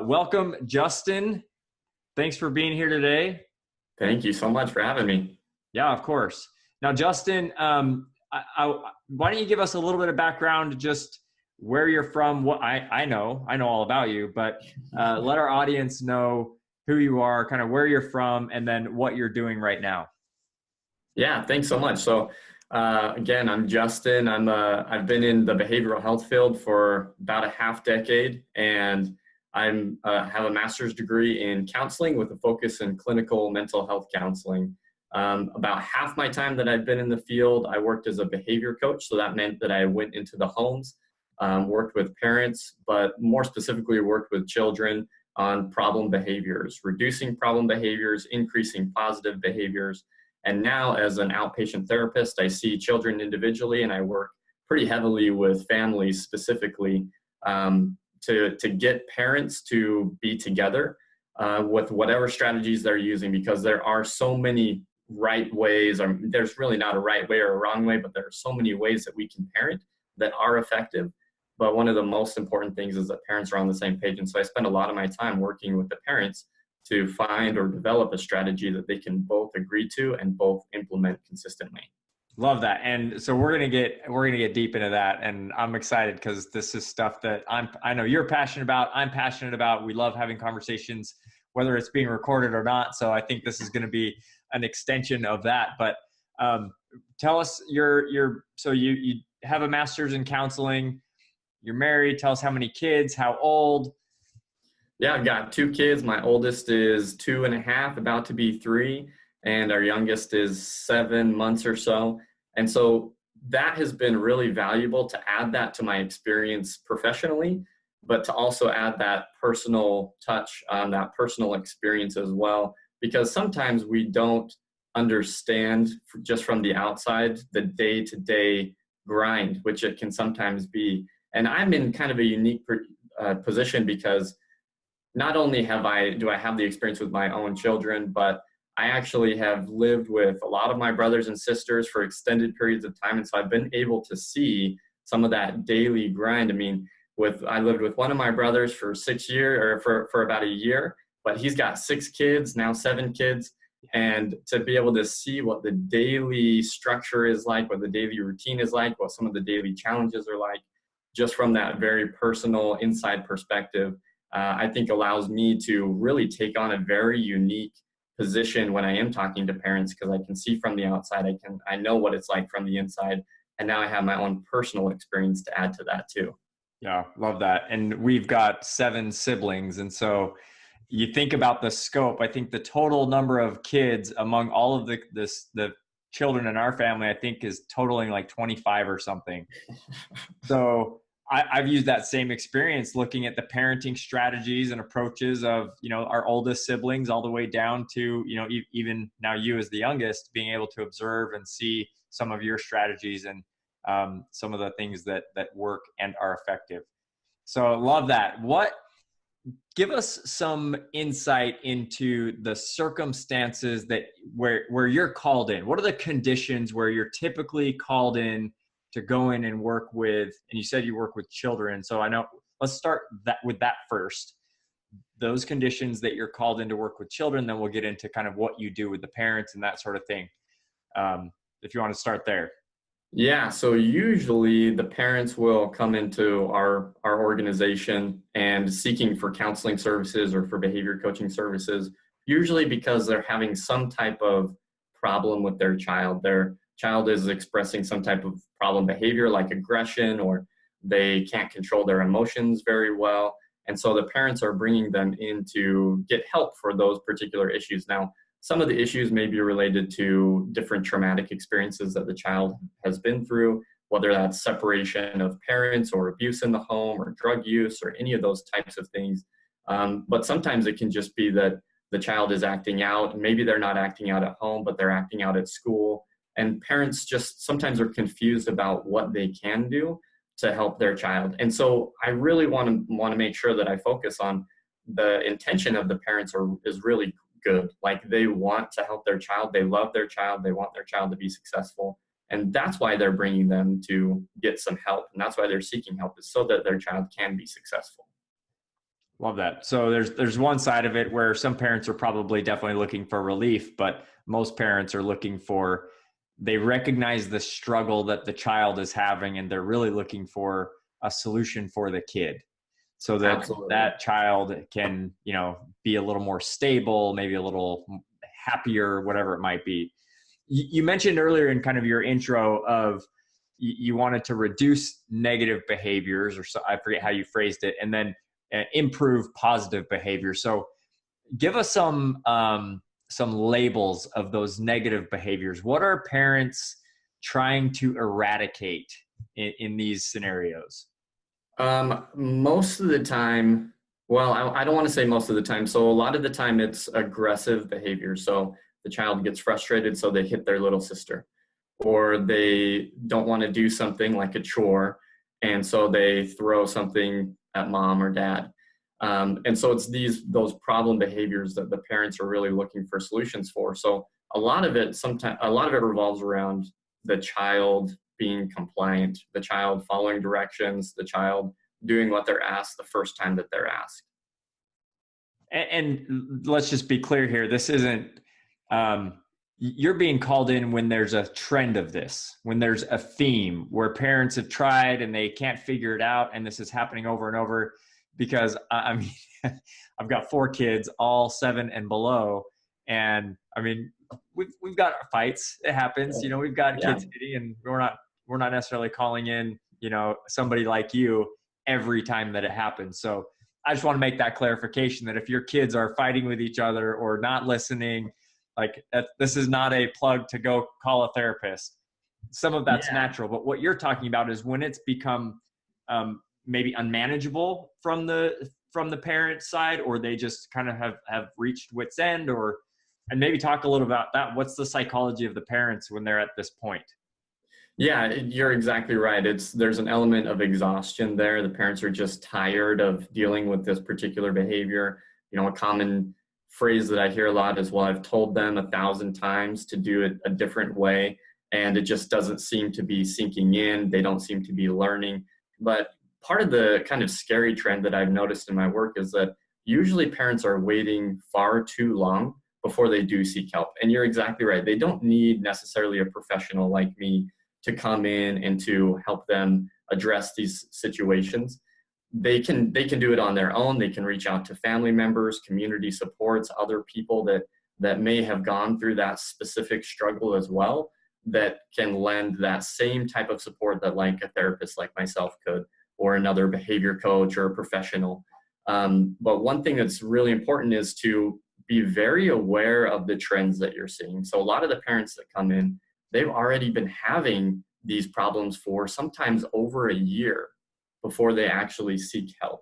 Welcome, Justin. Thanks for being here today. Thank you so much for having me. Yeah, of course. Now, Justin, why don't you give us a little bit of background, just where you're from? What I know all about you, but let our audience know who you are, kind of where you're from, and then what you're doing right now. Yeah, thanks so much. So again, I'm Justin. I've been in the behavioral health field for about a half decade, and I'm have a master's degree in counseling with a focus in clinical mental health counseling. About half my time that I've been in the field, I worked as a behavior coach. So that meant that I went into the homes, worked with parents, but more specifically worked with children on problem behaviors, reducing problem behaviors, increasing positive behaviors. And now as an outpatient therapist, I see children individually, and I work pretty heavily with families specifically to get parents to be together with whatever strategies they're using, because there are so many right ways, or there's really not a right way or a wrong way, but there are so many ways that we can parent that are effective. But one of the most important things is that parents are on the same page. And so I spend a lot of my time working with the parents to find or develop a strategy that they can both agree to and both implement consistently. Love that. And so we're gonna get deep into that, and I'm excited because this is stuff that I know you're passionate about. I'm passionate about. We love having conversations, whether it's being recorded or not. So I think this is going to be an extension of that. But tell us so you have a master's in counseling. You're married. Tell us how many kids, how old. Yeah, I've got two kids. My oldest is 2.5, about to be 3, and our youngest is 7 months or so. And so that has been really valuable to add that to my experience professionally, but to also add that personal touch on that personal experience as well, because sometimes we don't understand just from the outside the day-to-day grind, which it can sometimes be. And I'm in kind of a unique position because not only do I have the experience with my own children, but I actually have lived with a lot of my brothers and sisters for extended periods of time. And so I've been able to see some of that daily grind. I mean, I lived with one of my brothers for 6 years, or for about a year, but he's got 6 kids, now 7 kids. And to be able to see what the daily structure is like, what the daily routine is like, what some of the daily challenges are like, just from that very personal inside perspective, I think allows me to really take on a very unique position when I am talking to parents, because I can see from the outside, I know what it's like from the inside, and now I have my own personal experience to add to that too. Yeah, love that. And we've got 7 siblings, and so you think about the scope. I think the total number of kids among all of the children in our family, I think, is totaling like 25 or something. So I've used that same experience looking at the parenting strategies and approaches of, our oldest siblings all the way down to, even now you as the youngest, being able to observe and see some of your strategies and some of the things that work and are effective. So love that. Give us some insight into the circumstances where you're called in. What are the conditions where you're typically called in to go in and work with, and you said you work with children. So I know, let's start with that first. Those conditions that you're called in to work with children, then we'll get into kind of what you do with the parents and that sort of thing. If you want to start there. Yeah, so usually the parents will come into our organization and seeking for counseling services or for behavior coaching services, usually because they're having some type of problem with their child. Their child is expressing some type of problem behavior like aggression, or they can't control their emotions very well. And so the parents are bringing them in to get help for those particular issues. Now, some of the issues may be related to different traumatic experiences that the child has been through, whether that's separation of parents or abuse in the home or drug use or any of those types of things. But sometimes it can just be that the child is acting out. Maybe they're not acting out at home, but they're acting out at school. And parents just sometimes are confused about what they can do to help their child. And so I really want to make sure that I focus on the intention of the parents is really good. Like, they want to help their child. They love their child. They want their child to be successful. And that's why they're bringing them to get some help. And that's why they're seeking help, is so that their child can be successful. Love that. So there's one side of it where some parents are probably definitely looking for relief, but most parents are looking for, they recognize the struggle that the child is having and they're really looking for a solution for the kid so that Absolutely. that child can, be a little more stable, maybe a little happier, whatever it might be. You mentioned earlier in kind of your intro of you wanted to reduce negative behaviors, or so, I forget how you phrased it, and then improve positive behavior. So give us some labels of those negative behaviors. What are parents trying to eradicate in these scenarios? Most of the time, well, I don't want to say most of the time. So a lot of the time it's aggressive behavior. So the child gets frustrated, so they hit their little sister, or they don't want to do something like a chore, and so they throw something at mom or dad. And so it's those problem behaviors that the parents are really looking for solutions for. So a lot of it revolves around the child being compliant, the child following directions, the child doing what they're asked the first time that they're asked. And let's just be clear here. This isn't, you're being called in when there's a trend of this, when there's a theme where parents have tried and they can't figure it out. And this is happening over and over because I mean, I've got 4 kids, all 7 and below. And I mean, we've got our fights. It happens, we've got Yeah. kids hitting, and we're not necessarily calling in, somebody like you every time that it happens. So I just want to make that clarification that if your kids are fighting with each other or not listening, like this is not a plug to go call a therapist. Some of that's Yeah. natural, but what you're talking about is when it's become maybe unmanageable from the parent side, or they just kind of have reached wit's end, and maybe talk a little about that. What's the psychology of the parents when they're at this point? Yeah, you're exactly right. There's an element of exhaustion there. The parents are just tired of dealing with this particular behavior. A common phrase that I hear a lot is, well, I've told them 1,000 times to do it a different way, and it just doesn't seem to be sinking in. They don't seem to be learning. But part of the kind of scary trend that I've noticed in my work is that usually parents are waiting far too long before they do seek help. And you're exactly right. They don't need necessarily a professional like me to come in and to help them address these situations. They can do it on their own. They can reach out to family members, community supports, other people that may have gone through that specific struggle as well, that can lend that same type of support that like a therapist like myself could, or another behavior coach or a professional. But one thing that's really important is to be very aware of the trends that you're seeing. So a lot of the parents that come in, they've already been having these problems for sometimes over a year before they actually seek help.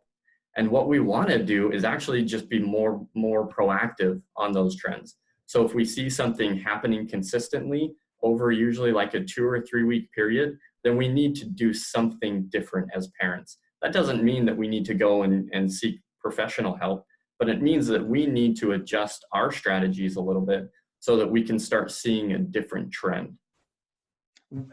And what we want to do is actually just be more proactive on those trends. So if we see something happening consistently over usually like a 2 or 3 week period, then we need to do something different as parents. That doesn't mean that we need to go and seek professional help, but it means that we need to adjust our strategies a little bit so that we can start seeing a different trend.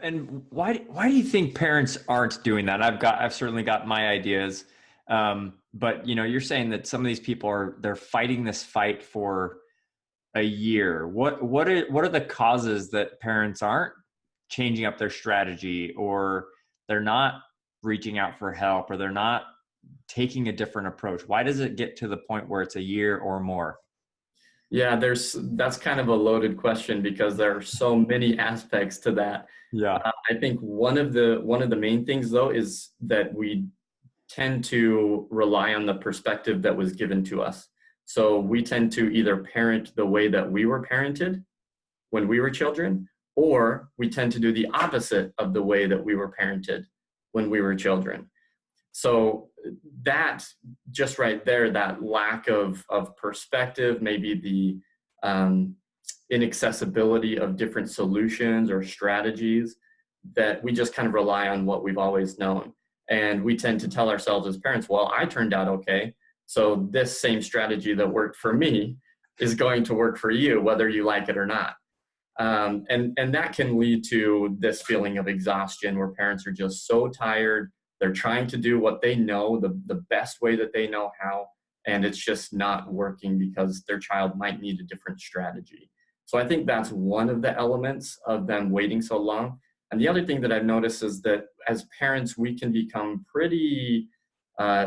And why do you think parents aren't doing that? I've certainly got my ideas, but you're saying that some of these people they're fighting this fight for a year. What are the causes that parents aren't changing up their strategy, or they're not reaching out for help, or they're not taking a different approach? Why does it get to the point where it's a year or more? Yeah, that's kind of a loaded question because there are so many aspects to that. Yeah. I think one of the main things though is that we tend to rely on the perspective that was given to us. So we tend to either parent the way that we were parented when we were children, or we tend to do the opposite of the way that we were parented when we were children. So that just right there, that lack of perspective, maybe the inaccessibility of different solutions or strategies, that we just kind of rely on what we've always known. And we tend to tell ourselves as parents, well, I turned out okay, so this same strategy that worked for me is going to work for you, whether you like it or not. And that can lead to this feeling of exhaustion where parents are just so tired. They're trying to do what they know the best way that they know how, and it's just not working because their child might need a different strategy. So I think that's one of the elements of them waiting so long. And the other thing that I've noticed is that as parents, we can become pretty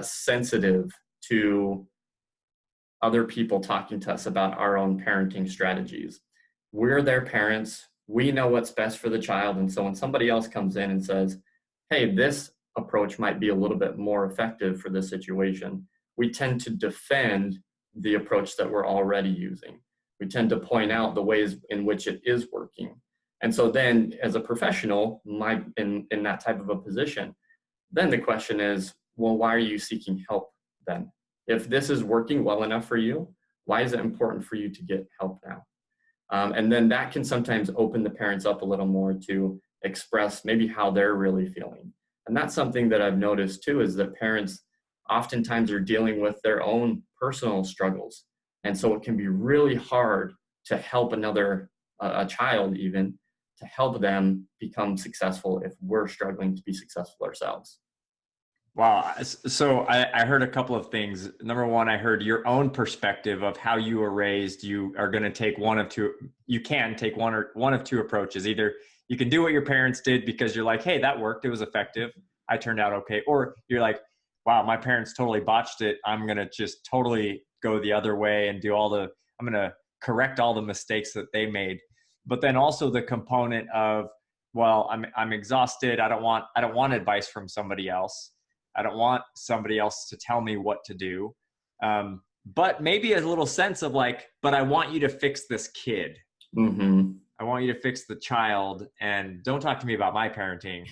sensitive to other people talking to us about our own parenting strategies. We're their parents. We know what's best for the child. And so when somebody else comes in and says, hey, this approach might be a little bit more effective for this situation, we tend to defend the approach that we're already using. We tend to point out the ways in which it is working. And so then as a professional, in that type of a position, then the question is, well, why are you seeking help then? If this is working well enough for you, why is it important for you to get help now? And then that can sometimes open the parents up a little more to express maybe how they're really feeling. And that's something that I've noticed too, is that parents oftentimes are dealing with their own personal struggles. And so it can be really hard to help a child even, to help them become successful if we're struggling to be successful ourselves. Wow. So I heard a couple of things. Number one, I heard your own perspective of how you were raised. You are going to take one of two. You can take one of two approaches. Either you can do what your parents did because you're like, hey, that worked. It was effective. I turned out okay. Or you're like, wow, my parents totally botched it. I'm going to just totally go the other way and I'm going to correct all the mistakes that they made. But then also the component of, well, I'm exhausted. I don't want advice from somebody else. I don't want somebody else to tell me what to do. But maybe a little sense of like, but I want you to fix this kid. Mm-hmm. I want you to fix the child, and don't talk to me about my parenting,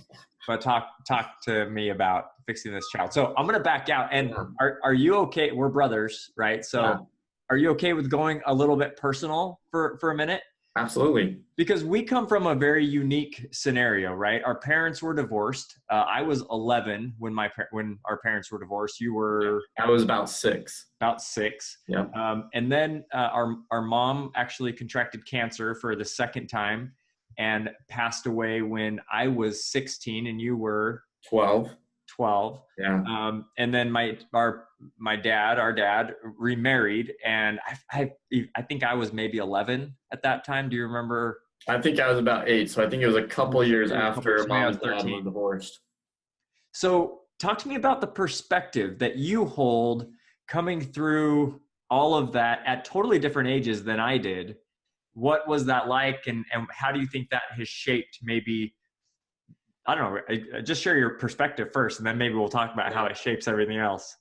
but talk to me about fixing this child. So I'm going to back out. And are you okay? We're brothers, right? So Are you okay with going a little bit personal for a minute? Absolutely. Because we come from a very unique scenario, right? Our parents were divorced. I was 11 when our parents were divorced. You were? I was about 6. About 6. Yeah. And then our mom actually contracted cancer for the second time and passed away when I was 16 and you were 12. Yeah. And then our dad remarried, and I think I was maybe 11 at that time. Do you remember? I think I was about 8. So I think it was a couple years after mom and dad were divorced. So talk to me about the perspective that you hold coming through all of that at totally different ages than I did. What was that like? And how do you think that has shaped maybe, I don't know, just share your perspective first, and then maybe we'll talk about how it shapes everything else.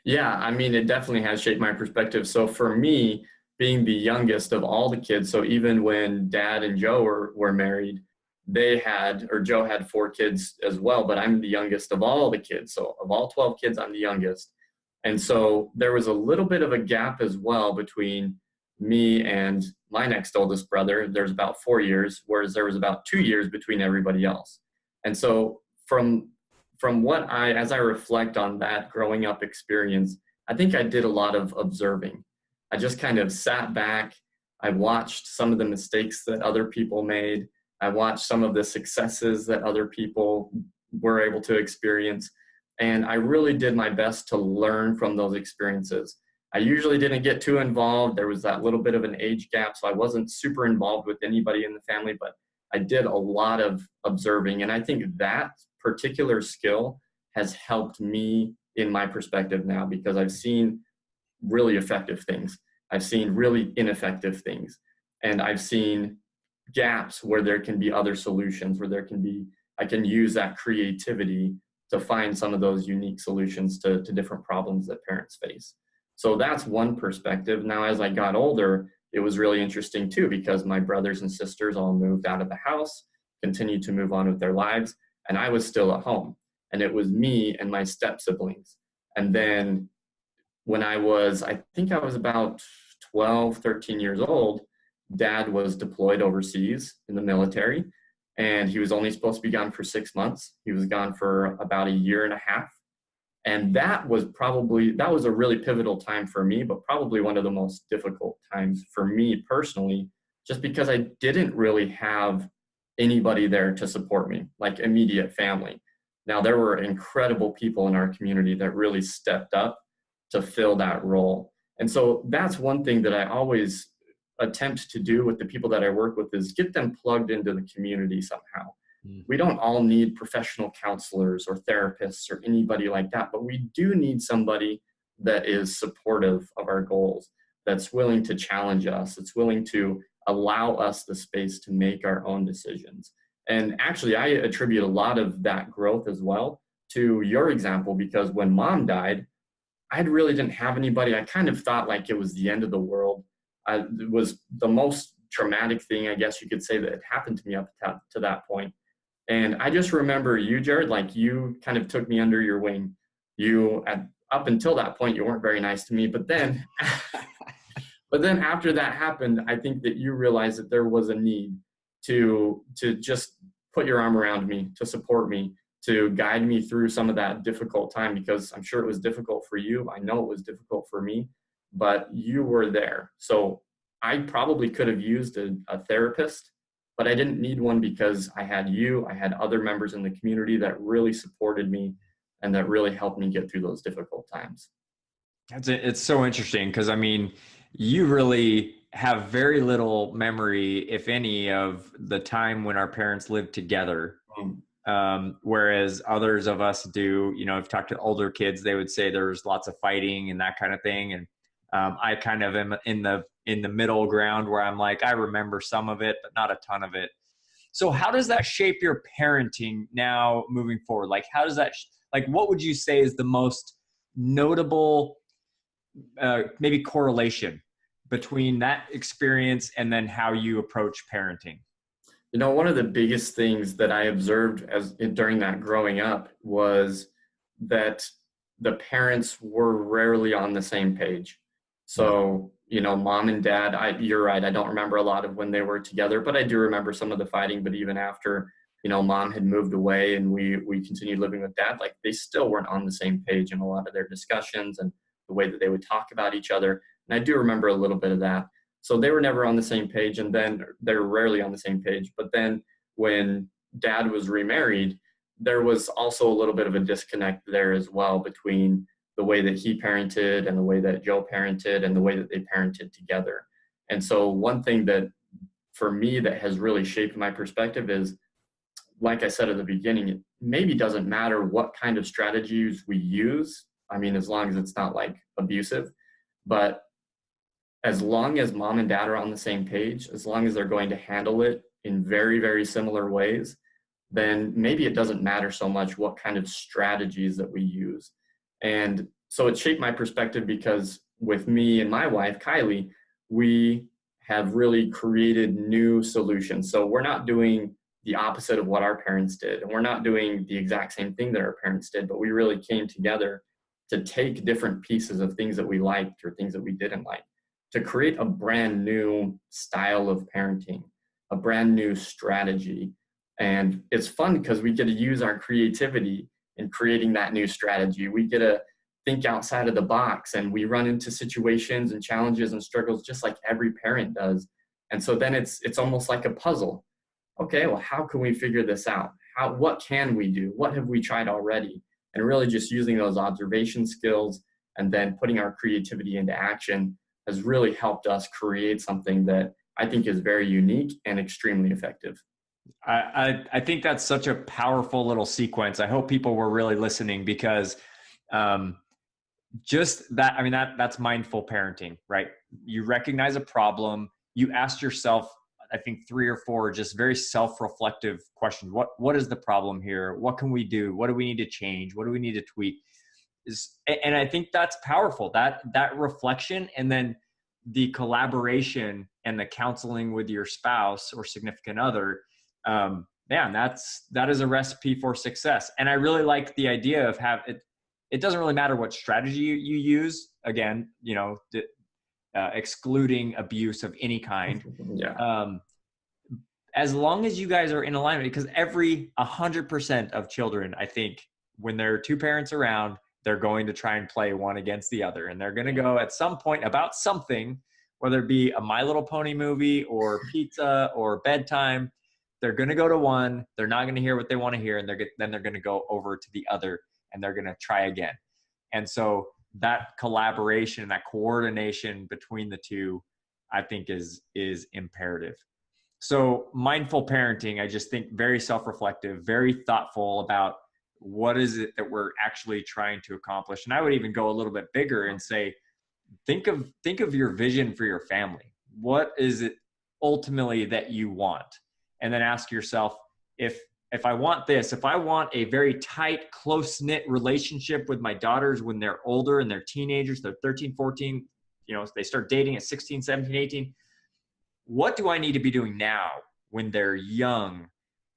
Yeah, I mean, it definitely has shaped my perspective. So for me, being the youngest of all the kids, so even when Dad and Joe were married, Joe had 4 kids as well, but I'm the youngest of all the kids. So of all 12 kids, I'm the youngest. And so there was a little bit of a gap as well between me and my next oldest brother. There's about 4 years, whereas there was about 2 years between everybody else. And so from what as I reflect on that growing up experience, I think I did a lot of observing. I just kind of sat back. I watched some of the mistakes that other people made. I watched some of the successes that other people were able to experience. And I really did my best to learn from those experiences. I usually didn't get too involved. There was that little bit of an age gap, so I wasn't super involved with anybody in the family, but I did a lot of observing. And I think that particular skill has helped me in my perspective now, because I've seen really effective things. I've seen really ineffective things. And I've seen gaps where there can be other solutions, where I can use that creativity to find some of those unique solutions to different problems that parents face. So that's one perspective. Now, as I got older, it was really interesting too, because my brothers and sisters all moved out of the house, continued to move on with their lives, and I was still at home. And it was me and my step siblings. And then when I think I was about 12, 13 years old, Dad was deployed overseas in the military, and he was only supposed to be gone for 6 months. He was gone for about a year and a half. And that was a really pivotal time for me, but probably one of the most difficult times for me personally, just because I didn't really have anybody there to support me, like immediate family. Now, there were incredible people in our community that really stepped up to fill that role. And so that's one thing that I always attempt to do with the people that I work with is get them plugged into the community somehow. Mm. We don't all need professional counselors or therapists or anybody like that, but we do need somebody that is supportive of our goals, that's willing to challenge us, that's willing to allow us the space to make our own decisions. And actually, I attribute a lot of that growth as well to your example, because when mom died, I really didn't have anybody. I kind of thought like it was the end of the world. It was the most traumatic thing, I guess you could say, that had happened to me up to that point. And I just remember you, Jared, like you kind of took me under your wing. Up until that point, you weren't very nice to me, but then, but then after that happened, I think that you realized that there was a need to just put your arm around me, to support me, to guide me through some of that difficult time, because I'm sure it was difficult for you. I know it was difficult for me, but you were there. So I probably could have used a therapist, but I didn't need one because I had you. I had other members in the community that really supported me and that really helped me get through those difficult times. It's so interesting because I mean, you really have very little memory, if any, of the time when our parents lived together. Mm. Whereas others of us do. You know, I've talked to older kids, they would say there's lots of fighting and that kind of thing. And I kind of am in the middle ground where I'm like, I remember some of it, but not a ton of it. So how does that shape your parenting now moving forward? Like, how does that, like, what would you say is the most notable, maybe correlation between that experience and then how you approach parenting? You know, one of the biggest things that I observed during that growing up was that the parents were rarely on the same page. Yeah. So, you know, mom and dad, you're right. I don't remember a lot of when they were together, but I do remember some of the fighting. But even after, you know, mom had moved away and we continued living with dad, like they still weren't on the same page in a lot of their discussions and the way that they would talk about each other. And I do remember a little bit of that. So they were never on the same page, and then they're rarely on the same page. But then when dad was remarried, there was also a little bit of a disconnect there as well between the way that he parented and the way that Joe parented and the way that they parented together. And so one thing that for me that has really shaped my perspective is, like I said at the beginning, it maybe doesn't matter what kind of strategies we use. I mean, as long as it's not like abusive, but as long as mom and dad are on the same page, as long as they're going to handle it in very, very similar ways, then maybe it doesn't matter so much what kind of strategies that we use. And so it shaped my perspective because with me and my wife, Kylie, we have really created new solutions. So we're not doing the opposite of what our parents did, and we're not doing the exact same thing that our parents did, but we really came together to take different pieces of things that we liked or things that we didn't like to create a brand new style of parenting, a brand new strategy. And it's fun because we get to use our creativity in creating that new strategy. We get to think outside of the box, and we run into situations and challenges and struggles just like every parent does. And so then it's almost like a puzzle. Okay, well, how can we figure this out? What can we do? What have we tried already? And really just using those observation skills and then putting our creativity into action has really helped us create something that I think is very unique and extremely effective. I think that's such a powerful little sequence. I hope people were really listening because just that, I mean, that's mindful parenting, right? You recognize a problem, you ask yourself, I think 3 or 4 just very self-reflective questions. What is the problem here? What can we do? What do we need to change? What do we need to tweak? And I think that's powerful, that reflection, and then the collaboration and the counseling with your spouse or significant other. Man, that is a recipe for success. And I really like the idea of it doesn't really matter what strategy you use. Again, you know, excluding abuse of any kind. Yeah. As long as you guys are in alignment, because 100% of children, I think, when there are 2 parents around, they're going to try and play one against the other. And they're going to go at some point about something, whether it be a My Little Pony movie or pizza or bedtime. They're going to go to one. They're not going to hear what they want to hear. And then they're going to go over to the other and they're going to try again. And so that collaboration, that coordination between the two, I think is imperative. So mindful parenting, I just think very self-reflective, very thoughtful about what is it that we're actually trying to accomplish. And I would even go a little bit bigger and say, think of your vision for your family. What is it ultimately that you want? And then ask yourself, if I want this, if I want a very tight, close-knit relationship with my daughters when they're older and they're teenagers, they're 13, 14, they start dating at 16, 17, 18, what do I need to be doing now when they're young?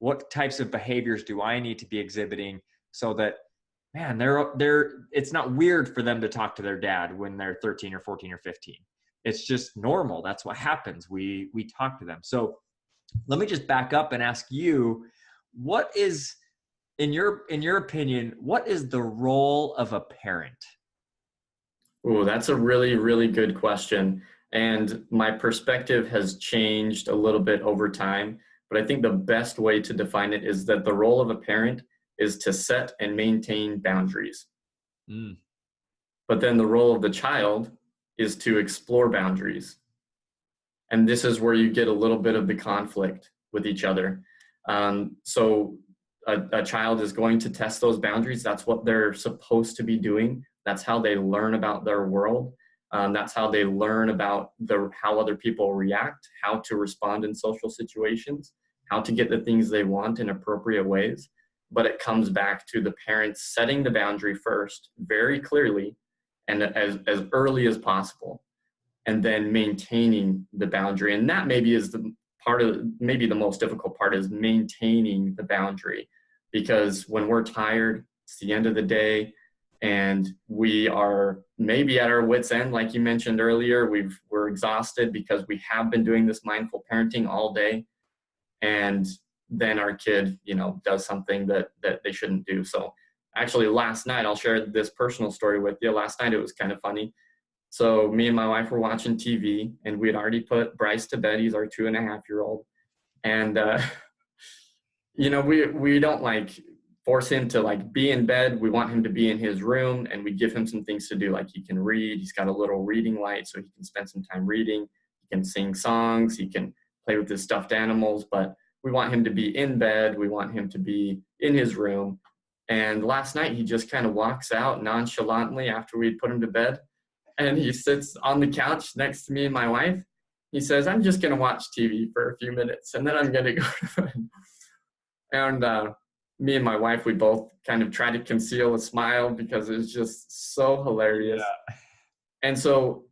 What types of behaviors do I need to be exhibiting so that, man, it's not weird for them to talk to their dad when they're 13 or 14 or 15. It's just normal. That's what happens. We talk to them. So let me just back up and ask you, what is, in your opinion, what is the role of a parent? Oh, that's a really, really good question. And my perspective has changed a little bit over time. But I think the best way to define it is that the role of a parent is to set and maintain boundaries. Mm. But then the role of the child is to explore boundaries. And this is where you get a little bit of the conflict with each other. So a child is going to test those boundaries. That's what they're supposed to be doing. That's how they learn about their world. That's how they learn about how other people react, how to respond in social situations, how to get the things they want in appropriate ways. But it comes back to the parents setting the boundary first, very clearly, and as early as possible, and then maintaining the boundary. And that maybe is maybe the most difficult part, is maintaining the boundary. Because when we're tired, it's the end of the day, and we are maybe at our wits' end, like you mentioned earlier. We're exhausted because we have been doing this mindful parenting all day, and then our kid, does something that they shouldn't do. So actually last night, I'll share this personal story with you. Last night, it was kind of funny. So me and my wife were watching TV, and we had already put Bryce to bed. He's our 2.5-year-old. And, we don't force him to be in bed. We want him to be in his room, and we give him some things to do. Like, he can read. He's got a little reading light, so he can spend some time reading. He can sing songs. He can play with his stuffed animals, but we want him to be in bed. We want him to be in his room. And last night, he just kind of walks out nonchalantly after we'd put him to bed, and he sits on the couch next to me and my wife. He says, "I'm just going to watch TV for a few minutes, and then I'm going to go to bed." And me and my wife, we both kind of try to conceal a smile because it was just so hilarious. Yeah. And so,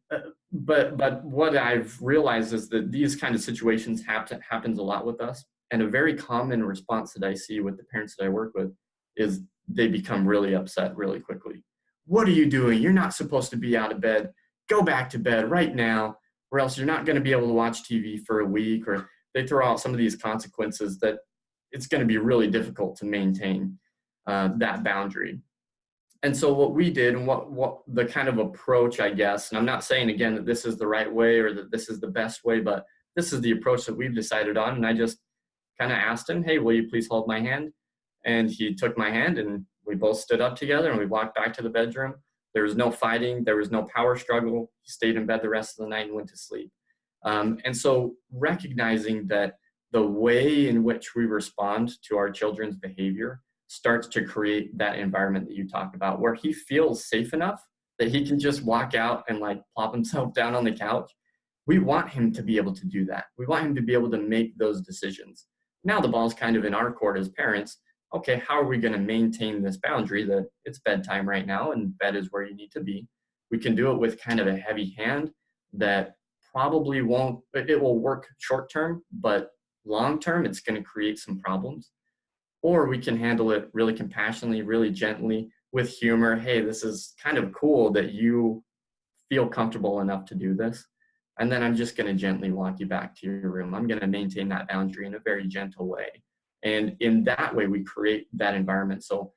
but what I've realized is that these kind of situations happens a lot with us. And a very common response that I see with the parents that I work with is they become really upset really quickly. "What are you doing? You're not supposed to be out of bed. Go back to bed right now, or else you're not going to be able to watch TV for a week." Or they throw out some of these consequences that it's going to be really difficult to maintain that boundary. And so what we did, and what the kind of approach, I guess, and I'm not saying again that this is the right way or that this is the best way, but this is the approach that we've decided on. And I just kind of asked him, "Hey, will you please hold my hand?" And he took my hand, and we both stood up together, and we walked back to the bedroom. There was no fighting. There was no power struggle. He stayed in bed the rest of the night and went to sleep. And so recognizing that the way in which we respond to our children's behavior starts to create that environment that you talk about, where he feels safe enough that he can just walk out and plop himself down on the couch. We want him to be able to do that. We want him to be able to make those decisions. Now the ball's kind of in our court as parents. Okay, how are we going to maintain this boundary that it's bedtime right now and bed is where you need to be? We can do it with kind of a heavy hand that probably it will work short term, but long term, it's going to create some problems. Or we can handle it really compassionately, really gently, with humor. "Hey, this is kind of cool that you feel comfortable enough to do this. And then I'm just going to gently walk you back to your room. I'm going to maintain that boundary in a very gentle way." And in that way, we create that environment. So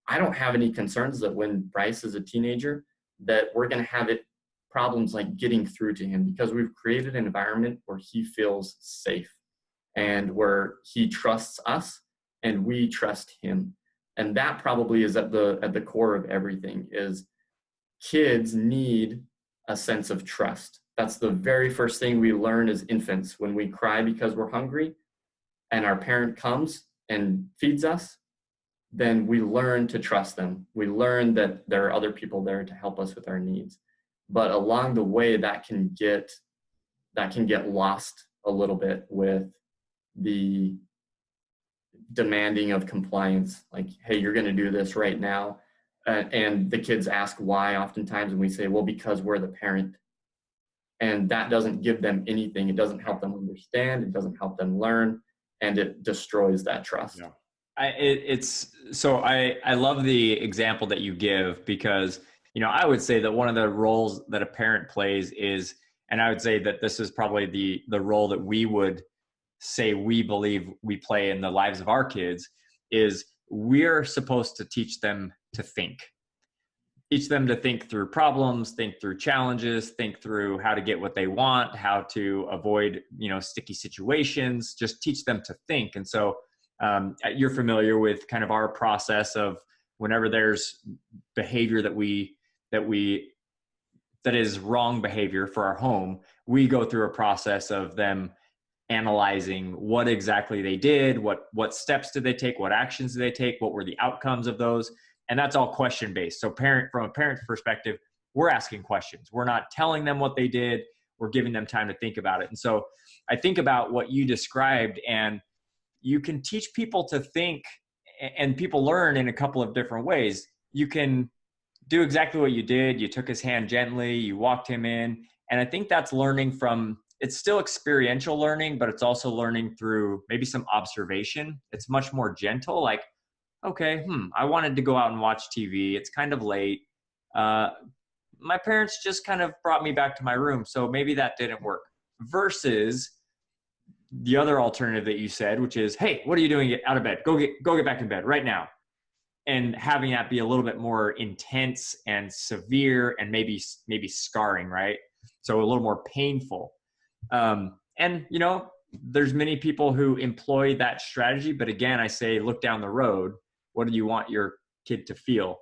I don't have any concerns that when Bryce is a teenager, that we're going to have problems getting through to him, because we've created an environment where he feels safe and where he trusts us and we trust him. And that probably is at the core of everything, is kids need a sense of trust. That's the very first thing we learn as infants. When we cry because we're hungry and our parent comes and feeds us, then we learn to trust them. We learn that there are other people there to help us with our needs. But along the way, that can get lost a little bit with the demanding of compliance. Like, hey, you're going to do this right now. And the kids ask why oftentimes, and we say, well, because we're the parent. And that doesn't give them anything. It doesn't help them understand. It doesn't help them learn. And it destroys that trust. Yeah. I love the example that you give because, you know, I would say that one of the roles that a parent plays is, and I would say that this is probably the role that we would say we believe we play in the lives of our kids, is we're supposed to teach them to think. Teach them to think through problems, think through challenges, think through how to get what they want, how to avoid, you know, sticky situations, just teach them to think. And so you're familiar with kind of our process of whenever there's behavior that is wrong behavior for our home, we go through a process of them analyzing what exactly they did, what steps did they take, what actions did they take, what were the outcomes of those. And that's all question based. So from a parent's perspective, we're asking questions. We're not telling them what they did. We're giving them time to think about it. And so I think about what you described, and you can teach people to think, and people learn in a couple of different ways. You can do exactly what you did. You took his hand gently, you walked him in. And I think that's learning from, it's still experiential learning, but it's also learning through maybe some observation. It's much more gentle, like, okay, I wanted to go out and watch TV. It's kind of late. My parents just kind of brought me back to my room, so maybe that didn't work. Versus the other alternative that you said, which is, hey, what are you doing? Get out of bed. Go get back in bed right now. And having that be a little bit more intense and severe and maybe scarring, right? So a little more painful. And, you know, there's many people who employ that strategy. But again, I say, look down the road. What do you want your kid to feel?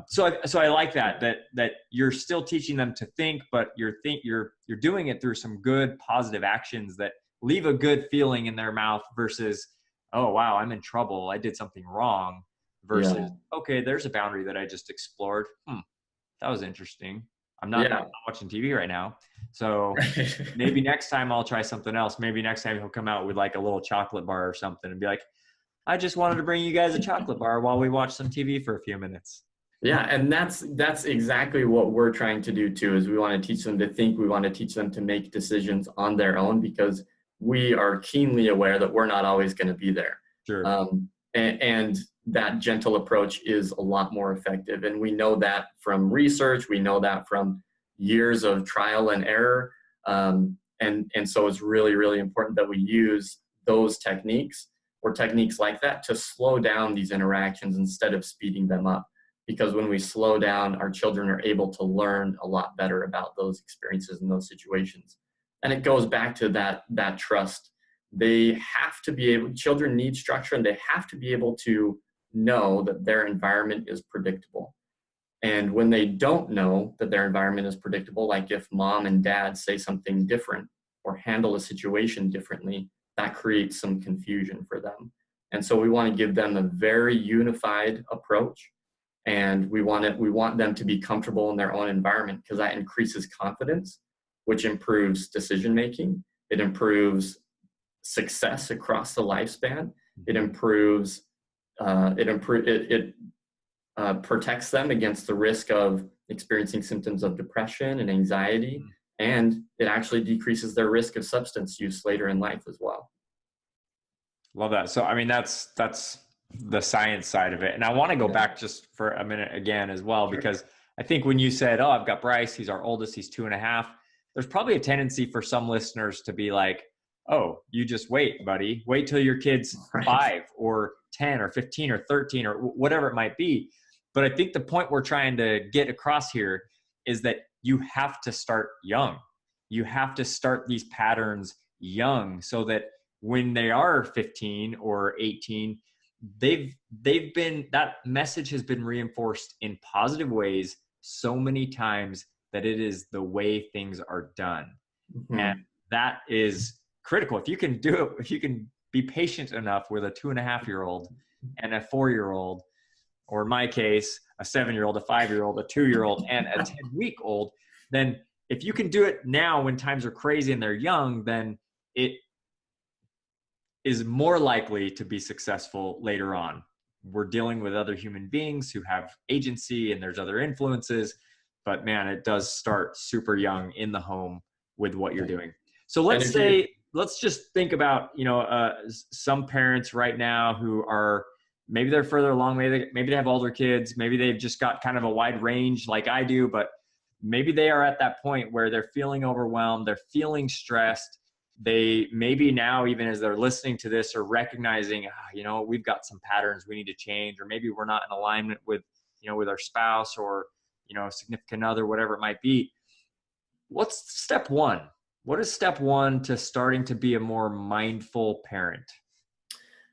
So I like that you're still teaching them to think, but you're doing it through some good positive actions that leave a good feeling in their mouth versus, oh, wow, I'm in trouble. I did something wrong. Versus, okay, there's a boundary that I just explored. That was interesting. I'm not watching TV right now. So maybe next time I'll try something else. Maybe next time he'll come out with like a little chocolate bar or something and be like, I just wanted to bring you guys a chocolate bar while we watch some TV for a few minutes. Yeah, and that's exactly what we're trying to do too, is we want to teach them to think, we want to teach them to make decisions on their own, because we are keenly aware that we're not always going to be there. Sure. And that gentle approach is a lot more effective. And we know that from research, we know that from years of trial and error. And so it's really, really important that we use those techniques or techniques like that to slow down these interactions instead of speeding them up. Because when we slow down, our children are able to learn a lot better about those experiences and those situations. And it goes back to that trust. They have to be able, children need structure, and they have to be able to know that their environment is predictable. And when they don't know that their environment is predictable, like if mom and dad say something different or handle a situation differently, that creates some confusion for them. And so we want to give them a very unified approach. And we want them to be comfortable in their own environment, because that increases confidence, which improves decision making. It improves success across the lifespan. It improves. It protects them against the risk of experiencing symptoms of depression and anxiety, and it actually decreases their risk of substance use later in life as well. Love that. So, I mean, that's the science side of it. And I want to go back just for a minute again as well, because I think when you said, oh, I've got Bryce, he's our oldest, he's 2.5, there's probably a tendency for some listeners to be like, oh, you just wait, buddy. Wait till your kid's 5 or 10 or 15 or 13 or whatever it might be. But I think the point we're trying to get across here is that you have to start young. You have to start these patterns young, so that when they are 15 or 18, they've been, that message has been reinforced in positive ways so many times that it is the way things are done. And Mhm. that is critical. If you can do it, if you can be patient enough with a 2.5-year-old and a 4-year-old, or in my case, a 7-year-old, a 5-year-old, a 2-year-old, and a 10-week-old, then if you can do it now when times are crazy and they're young, then it is more likely to be successful later on. We're dealing with other human beings who have agency and there's other influences, but man, it does start super young in the home with what you're doing. So And let's if you, say, let's just think about, some parents right now who are, maybe they're further along, maybe they have older kids, maybe they've just got kind of a wide range like I do, but maybe they are at that point where they're feeling overwhelmed, they're feeling stressed. They maybe now, even as they're listening to this, are recognizing, we've got some patterns we need to change, or maybe we're not in alignment with, with our spouse or, significant other, whatever it might be. What's step one? What is step one to starting to be a more mindful parent?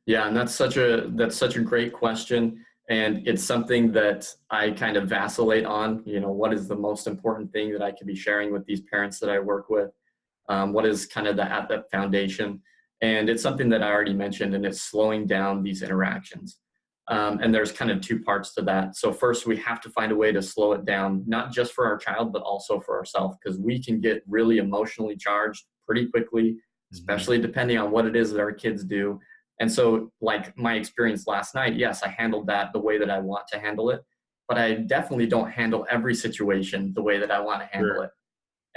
yeah, and that's such a great question. And it's something that I kind of vacillate on. What is the most important thing that I could be sharing with these parents that I work with? What is kind of at the foundation? And it's something that I already mentioned, and it's slowing down these interactions. And there's kind of two parts to that. So first, we have to find a way to slow it down, not just for our child, but also for ourselves, because we can get really emotionally charged pretty quickly, Mm-hmm. especially depending on what it is that our kids do. And so, like my experience last night, yes, I handled that the way that I want to handle it, but I definitely don't handle every situation the way that I want to handle Sure. it.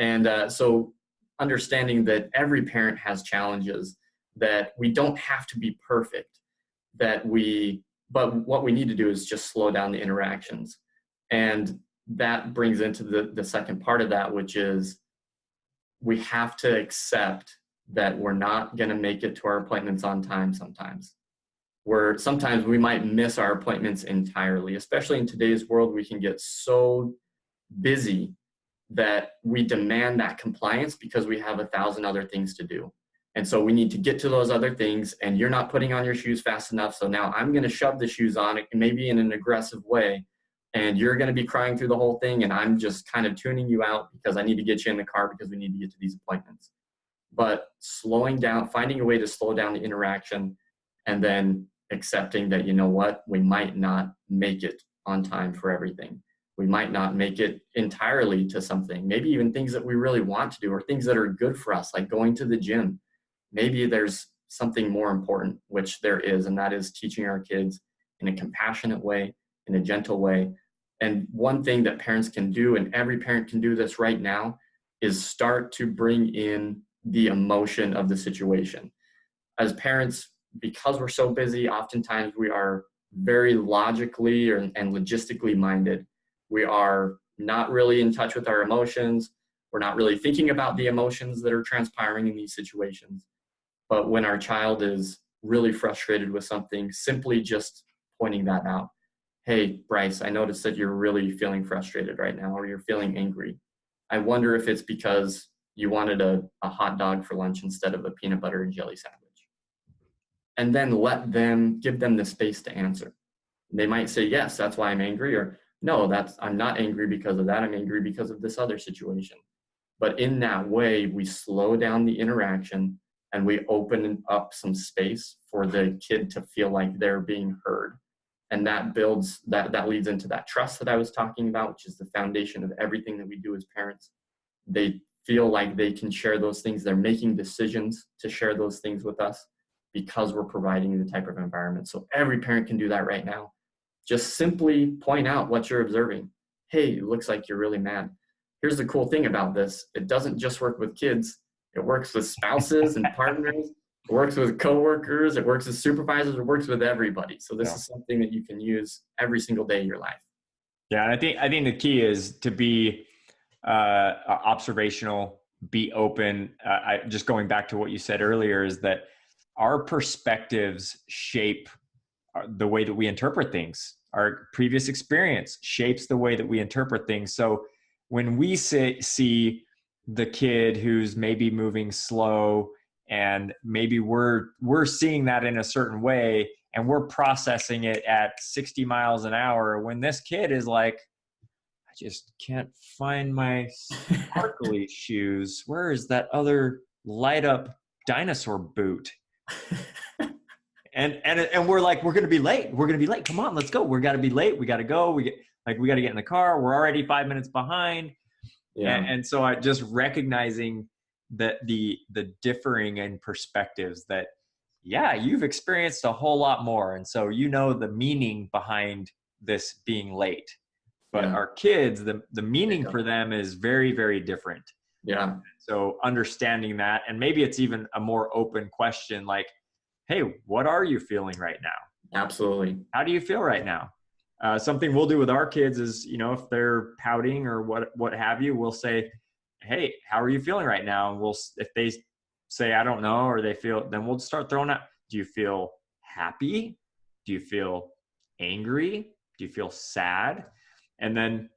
And so understanding that every parent has challenges, that we don't have to be perfect, but what we need to do is just slow down the interactions. And that brings into the second part of that, which is we have to accept that we're not going to make it to our appointments on time sometimes. Where sometimes we might miss our appointments entirely, especially in today's world, we can get so busy that we demand that compliance because we have 1,000 other things to do. And so we need to get to those other things, and you're not putting on your shoes fast enough. So now I'm going to shove the shoes on, maybe in an aggressive way, and you're going to be crying through the whole thing. And I'm just kind of tuning you out because I need to get you in the car because we need to get to these appointments. But slowing down, finding a way to slow down the interaction, and then accepting that, you know what, we might not make it on time for everything. We might not make it entirely to something, maybe even things that we really want to do or things that are good for us, like going to the gym. Maybe there's something more important, which there is, and that is teaching our kids in a compassionate way, in a gentle way. And one thing that parents can do, and every parent can do this right now, is start to bring in the emotion of the situation. As parents, because we're so busy, oftentimes we are very logically and logistically minded. We are not really in touch with our emotions. We're not really thinking about the emotions that are transpiring in these situations. But when our child is really frustrated with something, simply just pointing that out. Hey, Bryce, I noticed that you're really feeling frustrated right now, or you're feeling angry. I wonder if it's because you wanted a hot dog for lunch instead of a peanut butter and jelly sandwich. And then give them the space to answer. They might say, yes, that's why I'm angry, or no, I'm not angry because of that. I'm angry because of this other situation. But in that way, we slow down the interaction and we open up some space for the kid to feel like they're being heard. And that leads into that trust that I was talking about, which is the foundation of everything that we do as parents. They feel like they can share those things. They're making decisions to share those things with us because we're providing the type of environment. So every parent can do that right now. Just simply point out what you're observing. Hey, it looks like you're really mad. Here's the cool thing about this. It doesn't just work with kids. It works with spouses and partners. It works with coworkers. It works with supervisors. It works with everybody. So this Yeah. is something that you can use every single day of your life. Yeah. And I think the key is to be observational, be open. Just going back to what you said earlier is that our perspectives shape the way that we interpret things. Our previous experience shapes the way that we interpret things. So when we see the kid who's maybe moving slow, and maybe we're seeing that in a certain way, and we're processing it at 60 miles an hour, when this kid is like, I just can't find my sparkly shoes. Where is that other light up dinosaur boot? And we're like, we're gonna be late. We're gonna be late. Come on, let's go. We're gotta be late. We gotta go. We gotta get in the car. We're already 5 minutes behind. Yeah. And so I just recognizing that the differing in perspectives that, yeah, you've experienced a whole lot more. And so you know the meaning behind this being late. But Yeah. our kids, the meaning for them is very, very different. Yeah. So understanding that, and maybe it's even a more open question like, hey, what are you feeling right now? Absolutely. How do you feel right now? Something we'll do with our kids is, you know, if they're pouting or what have you, we'll say, hey, how are you feeling right now? And if they say, I don't know, or they feel, then we'll start throwing out, do you feel happy? Do you feel angry? Do you feel sad? And then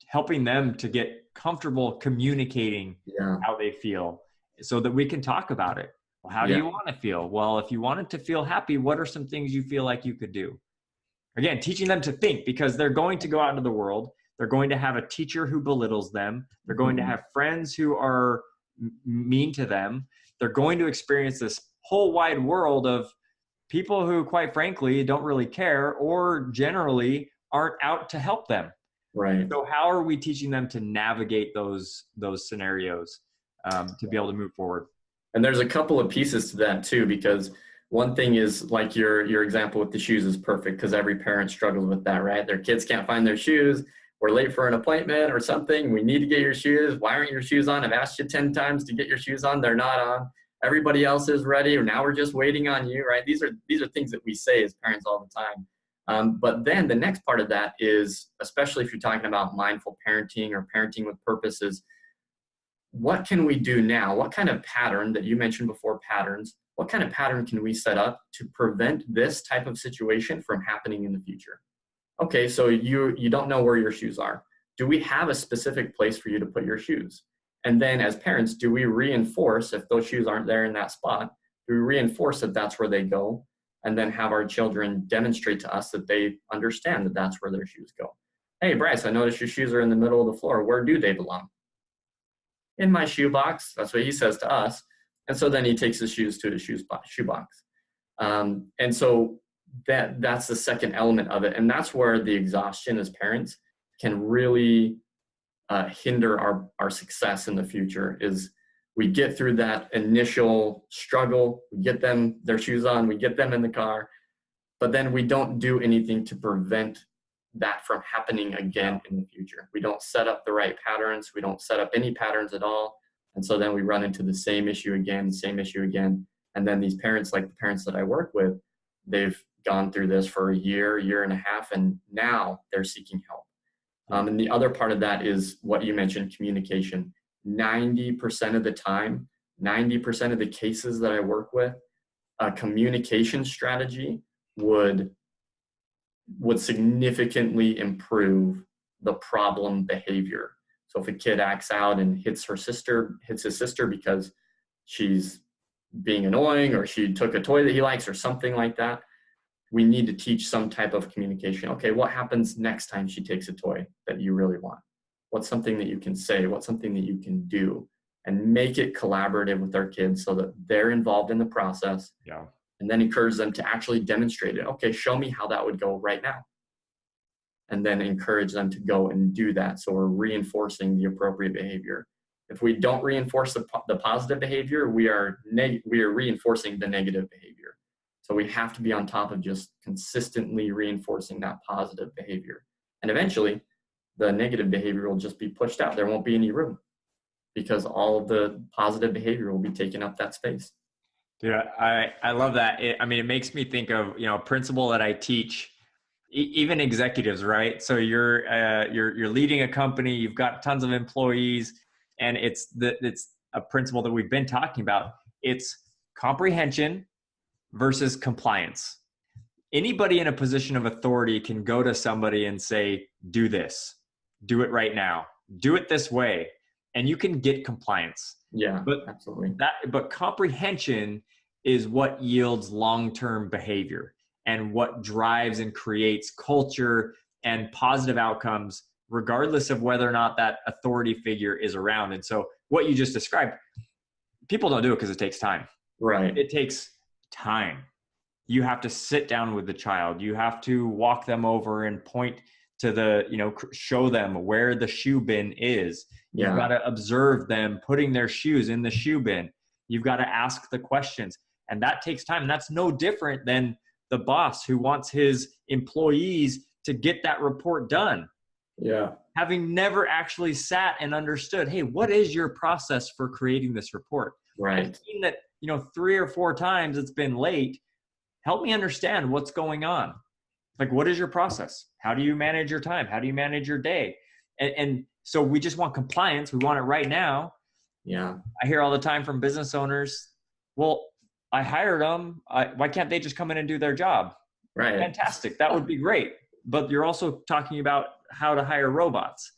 helping them to get comfortable communicating how they feel so that we can talk about it. Well, how do you want to feel? Well, if you wanted to feel happy, what are some things you feel like you could do? Again, teaching them to think, because they're going to go out into the world. They're going to have a teacher who belittles them. They're going to have friends who are mean to them. They're going to experience this whole wide world of people who, quite frankly, don't really care or generally aren't out to help them. Right. So how are we teaching them to navigate those scenarios to be able to move forward? And there's a couple of pieces to that too, because one thing is like your example with the shoes is perfect because every parent struggles with that, right? Their kids can't find their shoes. We're late for an appointment or something. We need to get your shoes. Why aren't your shoes on? I've asked you 10 times to get your shoes on. They're not on. Everybody else is ready, or now we're just waiting on you, right? These are things that we say as parents all the time. But then the next part of that is, especially if you're talking about mindful parenting or parenting with purpose, is what can we do now? What kind of pattern that you mentioned before, patterns, what kind of pattern can we set up to prevent this type of situation from happening in the future? Okay, so you don't know where your shoes are. Do we have a specific place for you to put your shoes? And then as parents, do we reinforce, if those shoes aren't there in that spot, do we reinforce that that's where they go? And then have our children demonstrate to us that they understand that that's where their shoes go. Hey, Bryce, I noticed your shoes are in the middle of the floor. Where do they belong? In my shoebox. That's what he says to us. And so then he takes his shoes to his shoebox. And so that's the second element of it. And that's where the exhaustion as parents can really hinder our success in the future. Is we get through that initial struggle, we get them their shoes on, we get them in the car, but then we don't do anything to prevent that from happening again in the future. We don't set up the right patterns. We don't set up any patterns at all. And so then we run into the same issue again. And then these parents, like the parents that I work with, they've gone through this for a year and a half, and now they're seeking help. And the other part of that is what you mentioned, communication. 90% of the time, 90% of the cases that I work with, a communication strategy would significantly improve the problem behavior. So if a kid acts out and hits his sister because she's being annoying, or she took a toy that he likes or something like that, we need to teach some type of communication. Okay, what happens next time she takes a toy that you really want? What's something that you can say? What's something that you can do? And make it collaborative with our kids so that they're involved in the process. Yeah. And then encourage them to actually demonstrate it. Okay, show me how that would go right now. And then encourage them to go and do that. So we're reinforcing the appropriate behavior. If we don't reinforce the positive behavior, we are reinforcing the negative behavior. So we have to be on top of just consistently reinforcing that positive behavior. And eventually, the negative behavior will just be pushed out. There won't be any room because all of the positive behavior will be taking up that space. Dude, I love that. It makes me think of, a principle that I teach, even executives, right? So you're leading a company, you've got tons of employees, and it's a principle that we've been talking about. It's comprehension versus compliance. Anybody in a position of authority can go to somebody and say, do this, do it right now, do it this way, and you can get compliance. Yeah, but absolutely. But comprehension is what yields long-term behavior and what drives and creates culture and positive outcomes regardless of whether or not that authority figure is around. And so what you just described, people don't do it because it takes time. Right. It takes time. You have to sit down with the child. You have to walk them over and point to the, show them where the shoe bin is. You've got to observe them putting their shoes in the shoe bin. You've got to ask the questions. And that takes time. And that's no different than the boss who wants his employees to get that report done. Yeah. Having never actually sat and understood, hey, what is your process for creating this report? Right. I've seen that, 3 or 4 times it's been late. Help me understand what's going on. Like, what is your process? How do you manage your time? How do you manage your day? And so we just want compliance. We want it right now. Yeah. I hear all the time from business owners, well, I hired them. Why can't they just come in and do their job? Right. Fantastic. That would be great. But you're also talking about how to hire robots.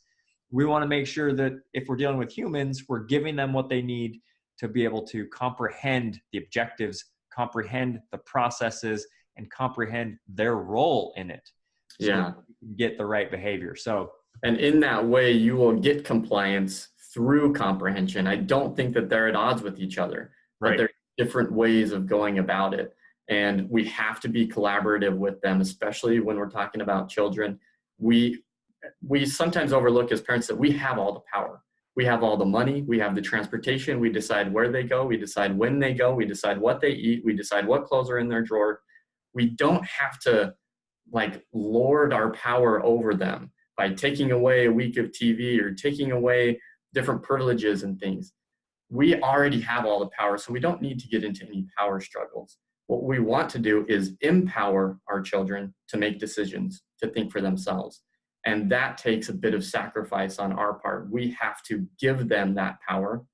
We want to make sure that if we're dealing with humans, we're giving them what they need to be able to comprehend the objectives, comprehend the processes, and comprehend their role in it. So yeah. Get the right behavior. So, and in that way, you will get compliance through comprehension. I don't think that they're at odds with each other, right. But there are different ways of going about it. And we have to be collaborative with them, especially when we're talking about children. We sometimes overlook as parents that we have all the power. We have all the money. We have the transportation. We decide where they go. We decide when they go. We decide what they eat. We decide what clothes are in their drawer. We don't have to lord our power over them by taking away a week of TV or taking away different privileges and things. We already have all the power, so we don't need to get into any power struggles. What we want to do is empower our children to make decisions, to think for themselves. And that takes a bit of sacrifice on our part. We have to give them that power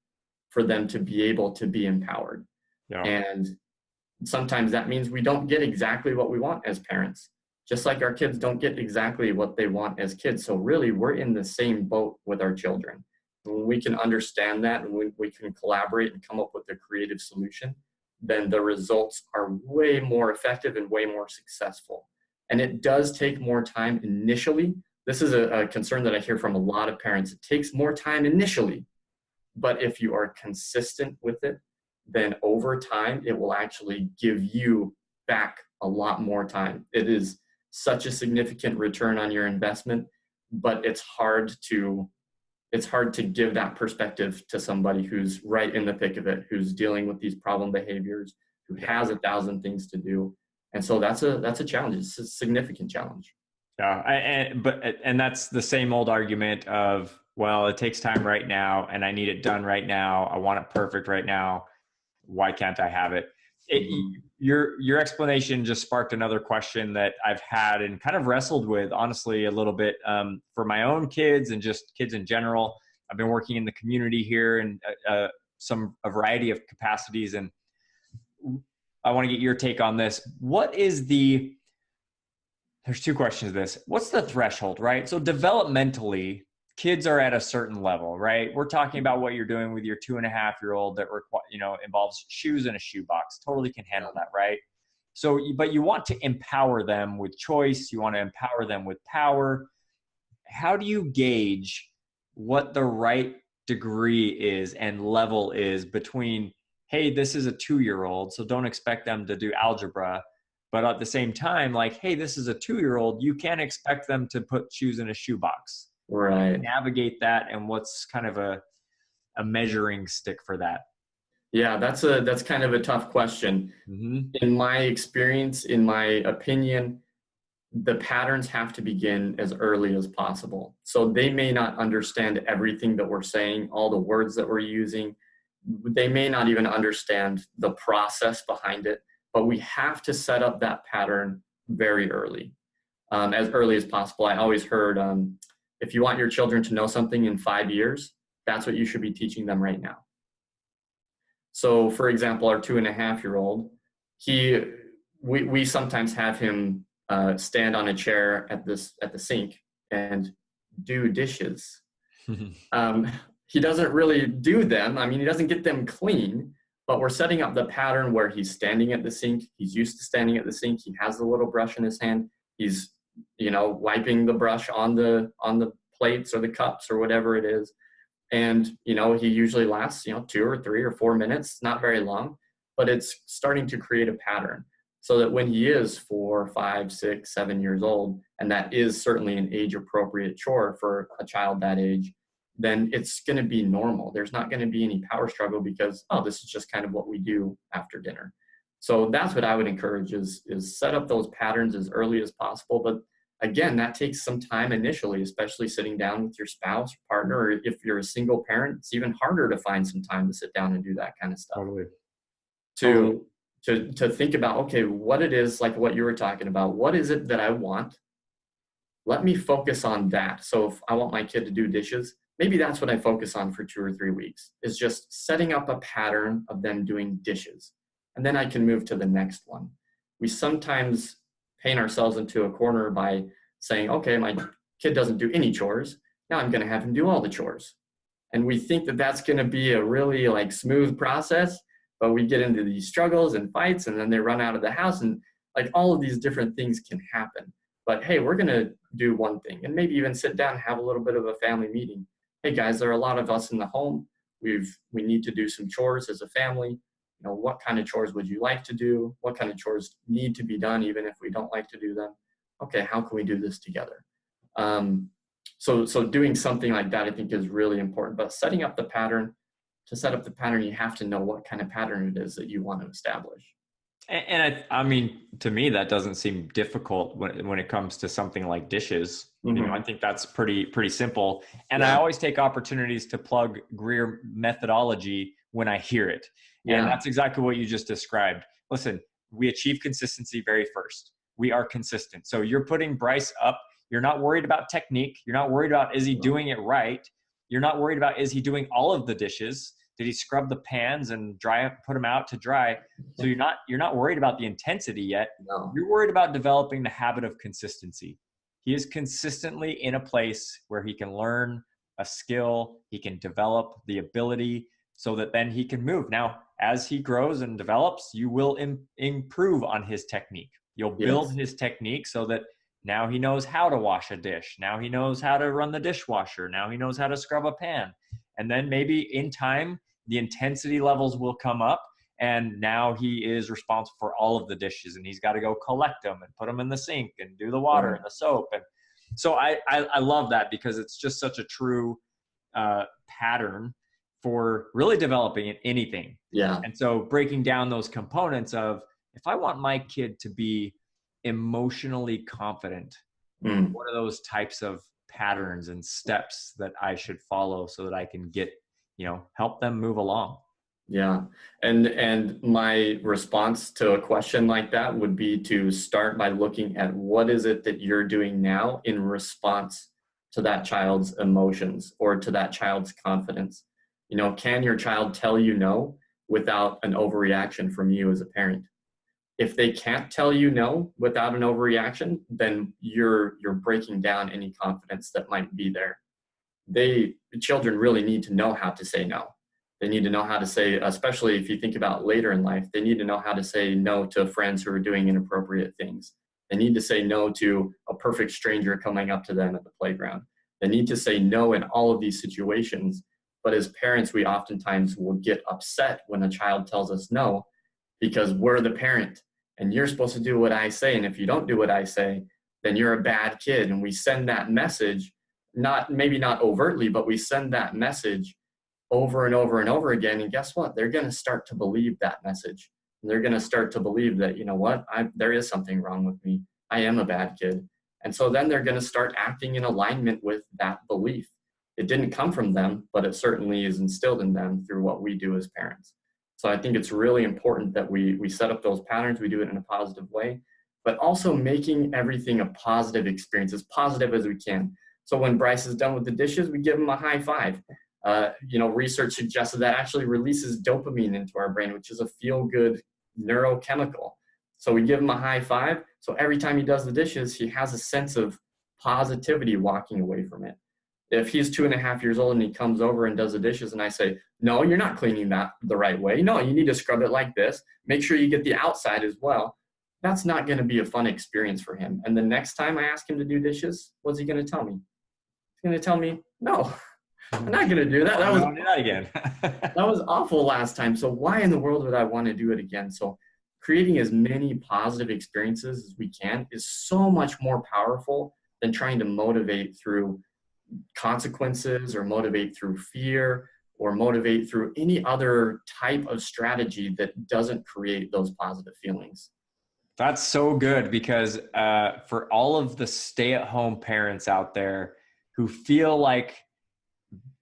for them to be able to be empowered. Yeah. And sometimes that means we don't get exactly what we want as parents, just like our kids don't get exactly what they want as kids. So really, we're in the same boat with our children. When we can understand that and when we can collaborate and come up with a creative solution, then the results are way more effective and way more successful. And it does take more time initially. This is a concern that I hear from a lot of parents. It takes more time initially, but if you are consistent with it, then over time, it will actually give you back a lot more time. It is such a significant return on your investment, but it's hard to give that perspective to somebody who's right in the thick of it, who's dealing with these problem behaviors, who has 1,000 things to do. And so that's a challenge. It's a significant challenge. Yeah. And that's the same old argument of, well, it takes time right now and I need it done right now. I want it perfect right now. Why can't I have it? Your explanation just sparked another question that I've had and kind of wrestled with, honestly, a little bit for my own kids and just kids in general. I've been working in the community here in a variety of capacities, and I want to get your take on this. There's 2 questions to this. What's the threshold, right? So developmentally, kids are at a certain level, right? We're talking about what you're doing with your 2.5-year-old that involves shoes in a shoebox. Totally can handle that, right? So, but you want to empower them with choice. You want to empower them with power. How do you gauge what the right degree is and level is between, hey, this is a 2-year-old, so don't expect them to do algebra. But at the same time, hey, this is a 2-year-old, you can't expect them to put shoes in a shoebox. Right. Navigate that, and what's kind of a measuring stick for that? Yeah, that's kind of a tough question. Mm-hmm. In my experience, in my opinion, the patterns have to begin as early as possible. So they may not understand everything that we're saying, all the words that we're using. They may not even understand the process behind it, but we have to set up that pattern very early, as early as possible. I always heard, if you want your children to know something in 5 years, that's what you should be teaching them right now. So for example, our 2.5-year-old, we sometimes have him stand on a chair at the sink and do dishes. He doesn't really do them. I mean, he doesn't get them clean, but we're setting up the pattern where he's standing at the sink. He's used to standing at the sink. He has the little brush in his hand. He's, wiping the brush on the plates or the cups or whatever it is. And, he usually lasts, 2 or 3 or 4 minutes, not very long, but it's starting to create a pattern so that when he is 4, 5, 6, 7 years old, and that is certainly an age appropriate chore for a child that age, then it's going to be normal. There's not going to be any power struggle because, oh, this is just kind of what we do after dinner. So that's what I would encourage is set up those patterns as early as possible. But again, that takes some time initially, especially sitting down with your spouse, partner, or if you're a single parent, it's even harder to find some time to sit down and do that kind of stuff. Totally. To think about, okay, what it is, like what you were talking about, what is it that I want? Let me focus on that. So if I want my kid to do dishes, maybe that's what I focus on for 2 or 3 weeks, is just setting up a pattern of them doing dishes. And then I can move to the next one. We sometimes paint ourselves into a corner by saying, okay, my kid doesn't do any chores. Now I'm going to have him do all the chores. And we think that that's going to be a really smooth process, but we get into these struggles and fights, and then they run out of the house, and all of these different things can happen. But hey, we're going to do one thing, and maybe even sit down and have a little bit of a family meeting. Hey guys, there are a lot of us in the home. We need to do some chores as a family. What kind of chores would you like to do? What kind of chores need to be done, even if we don't like to do them? Okay, how can we do this together? So doing something like that, I think, is really important. But setting up the pattern, to set up the pattern, you have to know what kind of pattern it is that you want to establish. And I mean, to me, that doesn't seem difficult when it comes to something like dishes. Mm-hmm. I think that's pretty simple. And I always take opportunities to plug Greer methodology when I hear it. And that's exactly what you just described. Listen, we achieve consistency very first. We are consistent. So you're putting Bryce up. You're not worried about technique. You're not worried about, is he doing it right? You're not worried about, is he doing all of the dishes? Did he scrub the pans and put them out to dry? So you're not worried about the intensity yet. No. You're worried about developing the habit of consistency. He is consistently in a place where he can learn a skill, he can develop the ability so that then he can move. Now, as he grows and develops, you will improve on his technique. You'll build his technique so that now he knows how to wash a dish. Now he knows how to run the dishwasher. Now he knows how to scrub a pan. And then maybe in time, the intensity levels will come up, and now he is responsible for all of the dishes, and he's got to go collect them and put them in the sink and do the water and the soap. And so I love that, because it's just such a true pattern for really developing anything. Yeah. And so breaking down those components of, if I want my kid to be emotionally confident, what are those types of patterns and steps that I should follow so that I can get, help them move along? Yeah. And my response to a question like that would be to start by looking at what is it that you're doing now in response to that child's emotions or to that child's confidence. Can your child tell you no without an overreaction from you as a parent? If they can't tell you no without an overreaction, then you're breaking down any confidence that might be there. Children really need to know how to say no. They need to know how to say, especially if you think about later in life, they need to know how to say no to friends who are doing inappropriate things. They need to say no to a perfect stranger coming up to them at the playground. They need to say no in all of these situations. But as parents, we oftentimes will get upset when a child tells us no, because we're the parent and you're supposed to do what I say. And if you don't do what I say, then you're a bad kid. And we send that message, maybe not overtly, but we send that message over and over and over again. And guess what? They're going to start to believe that message. And they're going to start to believe that, there is something wrong with me. I am a bad kid. And so then they're going to start acting in alignment with that belief. It didn't come from them, but it certainly is instilled in them through what we do as parents. So I think it's really important that we set up those patterns, we do it in a positive way, but also making everything a positive experience, as positive as we can. So when Bryce is done with the dishes, we give him a high five. Research suggests that actually releases dopamine into our brain, which is a feel-good neurochemical. So we give him a high five. So every time he does the dishes, he has a sense of positivity walking away from it. If he's 2.5 years old and he comes over and does the dishes and I say, no, you're not cleaning that the right way. No, you need to scrub it like this. Make sure you get the outside as well. That's not going to be a fun experience for him. And the next time I ask him to do dishes, what's he going to tell me? He's going to tell me, no, I'm not going to do that. I don't want to do that again. That was awful last time. So why in the world would I want to do it again? So creating as many positive experiences as we can is so much more powerful than trying to motivate through consequences or motivate through fear or motivate through any other type of strategy that doesn't create those positive feelings. That's so good because for all of the stay-at-home parents out there who feel like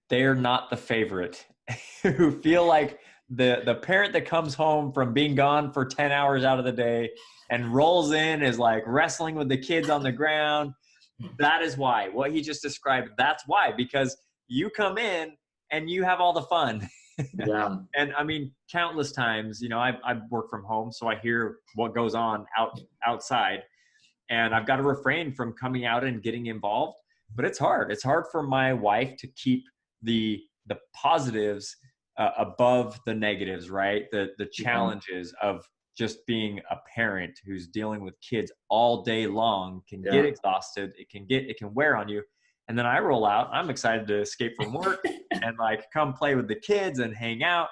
they're not the favorite, who feel like the parent that comes home from being gone for 10 hours out of the day and rolls in is like wrestling with the kids on the ground. That is why. What he just described, that's why. Because you come in and you have all the fun. Yeah. And I mean, countless times, I work from home, so I hear what goes on outside. And I've got to refrain from coming out and getting involved. But it's hard. It's hard for my wife to keep the positives above the negatives, right? The challenges of just being a parent who's dealing with kids all day long can get exhausted. It can wear on you. And then I roll out. I'm excited to escape from work and like come play with the kids and hang out.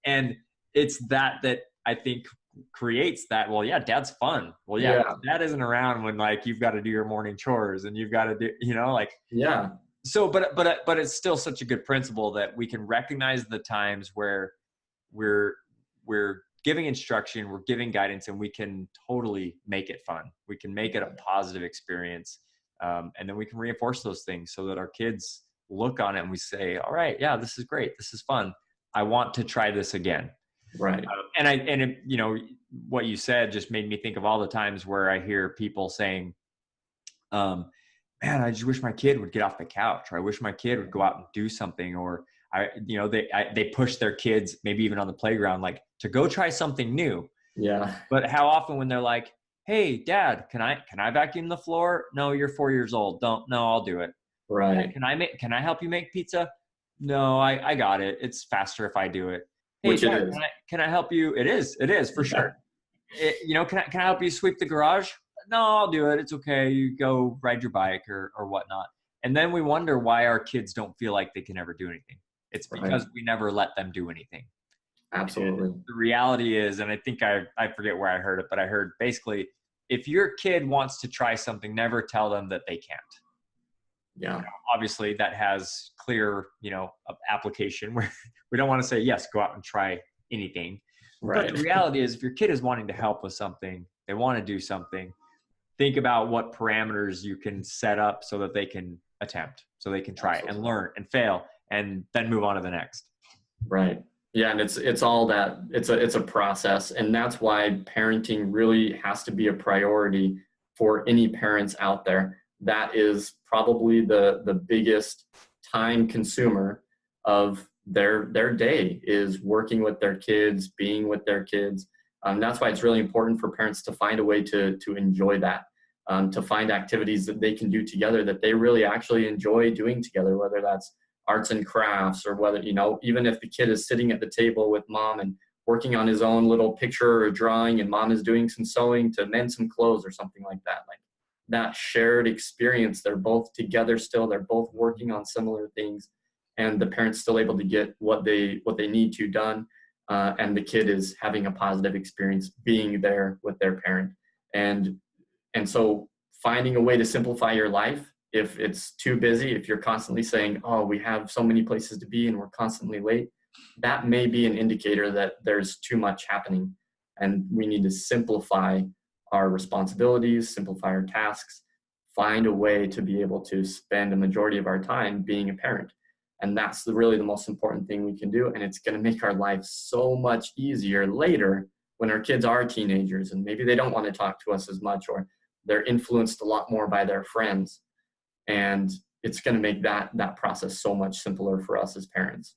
And it's that I think creates that. Well, yeah, dad's fun. Well, yeah, dad isn't around when like you've got to do your morning chores and you've got to do, like, yeah. So, but it's still such a good principle that we can recognize the times where we're giving instruction, we're giving guidance, and we can totally make it fun. We can make it a positive experience. And then we can reinforce those things so that our kids look on it and we say, all right, yeah, this is great. This is fun. I want to try this again. Right. What you said just made me think of all the times where I hear people saying, man, I just wish my kid would get off the couch, or I wish my kid would go out and do something, or they push their kids, maybe even on the playground, like to go try something new. Yeah. But how often when they're like, hey, dad, can I vacuum the floor? No, you're 4 years old. No, I'll do it. Right. Can I help you make pizza? No, I got it. It's faster if I do it. Hey, Which dad, it is. Can I help you? It is for sure. Can I help you sweep the garage? No, I'll do it. It's okay. You go ride your bike or whatnot. And then we wonder why our kids don't feel like they can ever do anything. It's because we never let them do anything. Absolutely. And the reality is, and I think I forget where I heard it, but I heard basically, if your kid wants to try something, never tell them that they can't. Yeah. Obviously that has clear, application where we don't want to say, yes, go out and try anything. Right. But the reality is, if your kid is wanting to help with something, they want to do something, think about what parameters you can set up so that they can attempt, so they can try and learn and fail and then move on to the next. Right. Yeah. And it's all that it's a process. And that's why parenting really has to be a priority for any parents out there. That is probably the biggest time consumer of their day, is working with their kids, being with their kids. That's why it's really important for parents to find a way to enjoy that, to find activities that they can do together that they really actually enjoy doing together, whether that's arts and crafts, or whether, even if the kid is sitting at the table with mom and working on his own little picture or drawing and mom is doing some sewing to mend some clothes or something like that. Like that shared experience, they're both together still, they're both working on similar things, and the parent's still able to get what they need to done. And the kid is having a positive experience being there with their parent. And so finding a way to simplify your life, if it's too busy, if you're constantly saying, oh, we have so many places to be and we're constantly late, that may be an indicator that there's too much happening. And we need to simplify our responsibilities, simplify our tasks, find a way to be able to spend a majority of our time being a parent. And that's really the most important thing we can do. And it's going to make our life so much easier later when our kids are teenagers and maybe they don't want to talk to us as much, or they're influenced a lot more by their friends. And it's going to make that process so much simpler for us as parents.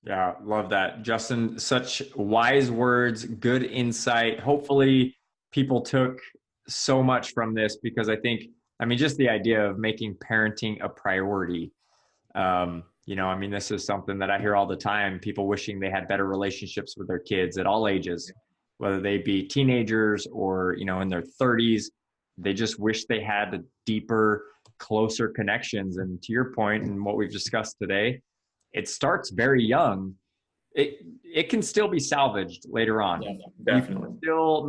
Yeah, love that. Justin, such wise words, good insight. Hopefully people took so much from this, because I think, just the idea of making parenting a priority. This is something that I hear all the time, people wishing they had better relationships with their kids at all ages, whether they be teenagers or, in their 30s. They just wish they had a deeper closer connections. And to your point and what we've discussed today, it starts very young. It can still be salvaged later on. Yeah, You definitely. can still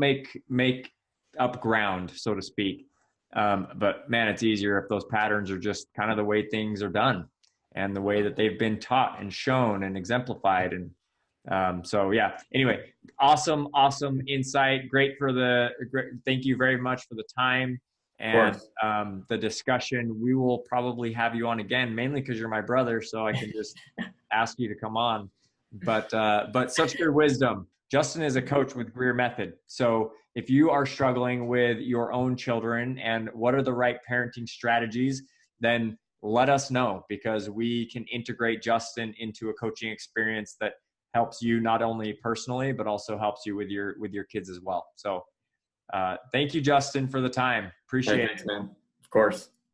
make up ground, so to speak. But man, it's easier if those patterns are just kind of the way things are done and the way that they've been taught and shown and exemplified. And so yeah, anyway, awesome insight. Thank you very much for the time Of and course. the discussion. We will probably have you on again, mainly because you're my brother, so I can just ask you to come on. But such good wisdom. Justin is a coach with Greer Method. So if you are struggling with your own children and what are the right parenting strategies, then let us know, because we can integrate Justin into a coaching experience that helps you not only personally, but also helps you with your kids as well. So thank you, Justin, for the time. Hey, Appreciate thanks, it. man. Of course.